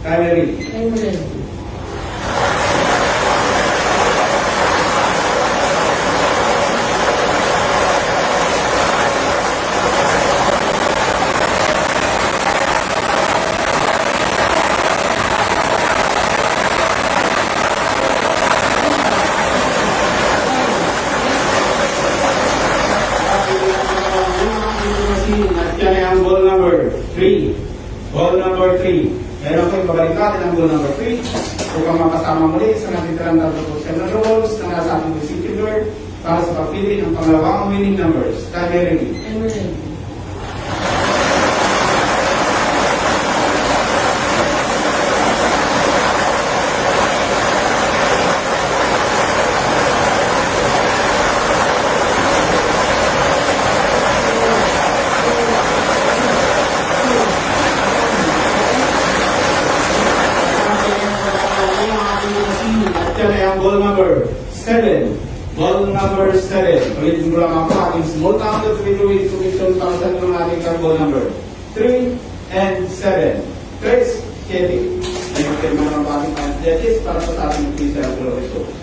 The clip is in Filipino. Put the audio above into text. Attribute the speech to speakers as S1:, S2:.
S1: Primary. Yan ay ang ball number 3. Ball number 3. Meron ko yung babalik natin ang ball number 3. Kung kang makasama muli sa natitirang tatapos ng rolls na nasa ating receiving board para sa pagpili ng pangalawang winning numbers. Primary. Yan ay ang ball number 7. Ball number 7. Ulitin ko lang ako ating small count of 3 with 2,000 ng ating ball number 3 and 7. Chris, Kelly, ay magkaroon ng ating athletics para sa ating official result.